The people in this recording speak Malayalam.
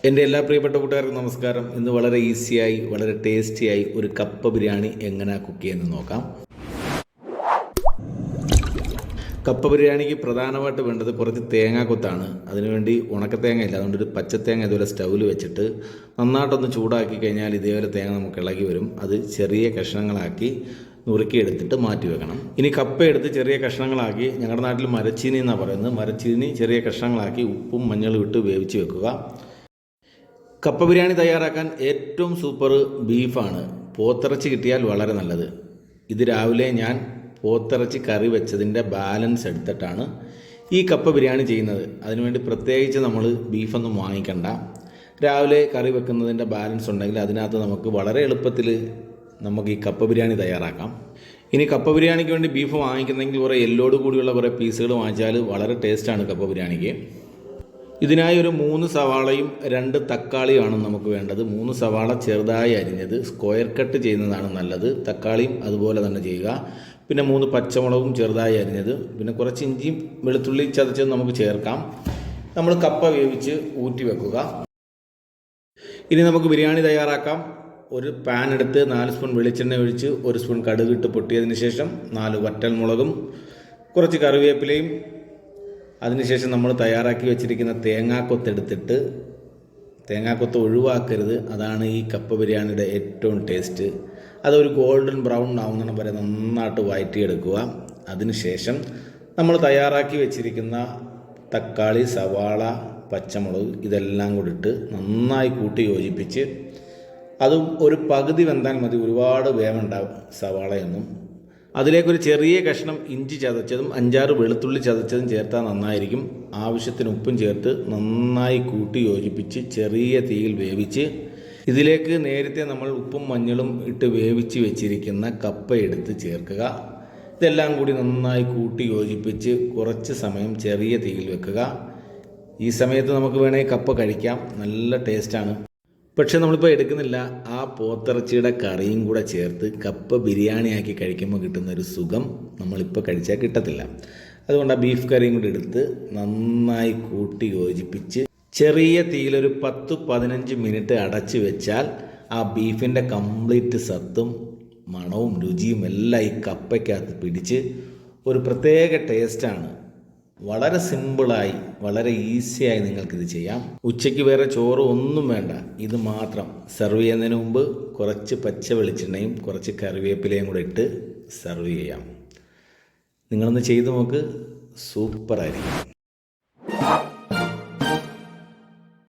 എൻ്റെ എല്ലാ പ്രിയപ്പെട്ട കൂട്ടുകാർക്കും നമസ്കാരം. ഇന്ന് വളരെ ഈസിയായി വളരെ ടേസ്റ്റിയായി ഒരു കപ്പ ബിരിയാണി എങ്ങനെ കുക്ക് ചെയ്യുന്നത് നോക്കാം. കപ്പ ബിരിയാണിക്ക് പ്രധാനമായിട്ട് വേണ്ടത് കുറച്ച് തേങ്ങാക്കൊത്താണ്. അതിനുവേണ്ടി ഉണക്കത്തേങ്ങ ഇല്ല, അതുകൊണ്ട് ഒരു പച്ചത്തേങ്ങ ഇതുപോലെ സ്റ്റൗവിൽ വെച്ചിട്ട് നന്നായിട്ടൊന്ന് ചൂടാക്കി കഴിഞ്ഞാൽ ഇതേപോലെ തേങ്ങ നമുക്ക് ഇളകി വരും. അത് ചെറിയ കഷ്ണങ്ങളാക്കി നുറുക്കിയെടുത്തിട്ട് മാറ്റി വെക്കണം. ഇനി കപ്പ എടുത്ത് ചെറിയ കഷ്ണങ്ങളാക്കി, ഞങ്ങളുടെ നാട്ടിൽ മരച്ചീനി എന്നാണ് പറയുന്നത്, മരച്ചീനി ചെറിയ കഷ്ണങ്ങളാക്കി ഉപ്പും മഞ്ഞളും ഇട്ട് വേവിച്ച് വെക്കുക. കപ്പ ബിരിയാണി തയ്യാറാക്കാൻ ഏറ്റവും സൂപ്പർ ബീഫാണ്. പോത്തിറച്ചി കിട്ടിയാൽ വളരെ നല്ലത്. ഇത് രാവിലെ ഞാൻ പോത്തിറച്ചി കറി വെച്ചതിൻ്റെ ബാലൻസ് എടുത്തിട്ടാണ് ഈ കപ്പ ബിരിയാണി ചെയ്യുന്നത്. അതിനുവേണ്ടി പ്രത്യേകിച്ച് നമ്മൾ ബീഫൊന്നും വാങ്ങിക്കണ്ട. രാവിലെ കറി വെക്കുന്നതിൻ്റെ ബാലൻസ് ഉണ്ടെങ്കിൽ അതിനകത്ത് നമുക്ക് വളരെ എളുപ്പത്തിൽ നമുക്ക് ഈ കപ്പ ബിരിയാണി തയ്യാറാക്കാം. ഇനി കപ്പ ബിരിയാണിക്ക് വേണ്ടി ബീഫ് വാങ്ങിക്കുന്നെങ്കിൽ കുറേ എല്ലോട് കൂടിയുള്ള കുറേ പീസുകൾ വാങ്ങിച്ചാൽ വളരെ ടേസ്റ്റാണ് കപ്പ ബിരിയാണിക്ക്. ഇതിനായി ഒരു 3 സവാളയും 2 തക്കാളിയുമാണ് നമുക്ക് വേണ്ടത്. 3 സവാള ചെറുതായി അരിഞ്ഞത്, സ്ക്വയർ കട്ട് ചെയ്യുന്നതാണ് നല്ലത്. തക്കാളിയും അതുപോലെ തന്നെ ചെയ്യുക. പിന്നെ 3 പച്ചമുളകും ചെറുതായി അരിഞ്ഞത്, പിന്നെ കുറച്ച് ഇഞ്ചിയും വെളുത്തുള്ളി ചതച്ചത് നമുക്ക് ചേർക്കാം. നമ്മൾ കപ്പ വേവിച്ച് ഊറ്റി വെക്കുക. ഇനി നമുക്ക് ബിരിയാണി തയ്യാറാക്കാം. ഒരു പാൻ എടുത്ത് 4 സ്പൂൺ വെളിച്ചെണ്ണ ഒഴിച്ച് 1 സ്പൂൺ കടുകിട്ട് പൊട്ടിയതിന് ശേഷം 4 വറ്റൽമുളകും കുറച്ച് കറിവേപ്പിലയും, അതിനുശേഷം നമ്മൾ തയ്യാറാക്കി വെച്ചിരിക്കുന്ന തേങ്ങാക്കൊത്തെടുത്തിട്ട്, തേങ്ങാക്കൊത്ത് ഒഴിവാക്കരുത്, അതാണ് ഈ കപ്പ ബിരിയാണിയുടെ ഏറ്റവും ടേസ്റ്റ്. അതൊരു ഗോൾഡൻ ബ്രൗൺ ആവുന്ന വരെ നന്നായിട്ട് വഴറ്റിയെടുക്കുക. അതിനുശേഷം നമ്മൾ തയ്യാറാക്കി വെച്ചിരിക്കുന്ന തക്കാളി, സവാള, പച്ചമുളക് ഇതെല്ലാം കൂടി ഇട്ട് നന്നായി കൂട്ടി യോജിപ്പിച്ച്, അതും ഒരു പകുതി വെന്താൽ മതി, ഒരുപാട് വേവുണ്ടാവും സവാളയൊന്നും. അതിലേക്കൊരു ചെറിയ കഷ്ണം ഇഞ്ചി ചതച്ചതും 5-6 വെളുത്തുള്ളി ചതച്ചതും ചേർത്താൽ നന്നായിരിക്കും. ആവശ്യത്തിന് ഉപ്പും ചേർത്ത് നന്നായി കൂട്ടി യോജിപ്പിച്ച് ചെറിയ തീയിൽ വേവിച്ച്, ഇതിലേക്ക് നേരത്തെ നമ്മൾ ഉപ്പും മഞ്ഞളും ഇട്ട് വേവിച്ച് വെച്ചിരിക്കുന്ന കപ്പ എടുത്ത് ചേർക്കുക. ഇതെല്ലാം കൂടി നന്നായി കൂട്ടി യോജിപ്പിച്ച് കുറച്ച് സമയം ചെറിയ തീയിൽ വെക്കുക. ഈ സമയത്ത് നമുക്ക് വേണമെങ്കിൽ കപ്പ കഴിക്കാം, നല്ല ടേസ്റ്റാണ്. പക്ഷെ നമ്മളിപ്പോൾ എടുക്കുന്നില്ല. ആ പോത്തിറച്ചിയുടെ കറിയും കൂടെ ചേർത്ത് കപ്പ ബിരിയാണിയാക്കി കഴിക്കുമ്പോൾ കിട്ടുന്നൊരു സുഖം നമ്മളിപ്പോൾ കഴിച്ചാൽ കിട്ടത്തില്ല. അതുകൊണ്ട് ആ ബീഫ് കറിയും കൂടി എടുത്ത് നന്നായി കൂട്ടി യോജിപ്പിച്ച് ചെറിയ തീയിലൊരു 10-15 മിനിറ്റ് അടച്ച് വെച്ചാൽ ആ ബീഫിൻ്റെ കംപ്ലീറ്റ് സത്തും മണവും രുചിയും എല്ലാം ഈ കപ്പയ്ക്കകത്ത് പിടിച്ച് ഒരു പ്രത്യേക ടേസ്റ്റാണ്. വളരെ സിമ്പിളായി വളരെ ഈസിയായി നിങ്ങൾക്കിത് ചെയ്യാം. ഉച്ചയ്ക്ക് വേറെ ചോറ് ഒന്നും വേണ്ട, ഇത് മാത്രം സെർവ് ചെയ്യുന്നതിന് മുമ്പ് കുറച്ച് പച്ച വെളിച്ചെണ്ണയും കുറച്ച് കറിവേപ്പിലയും കൂടെ ഇട്ട് സെർവ് ചെയ്യാം. നിങ്ങളൊന്ന് ചെയ്ത് നോക്ക്, സൂപ്പറായിരിക്കും.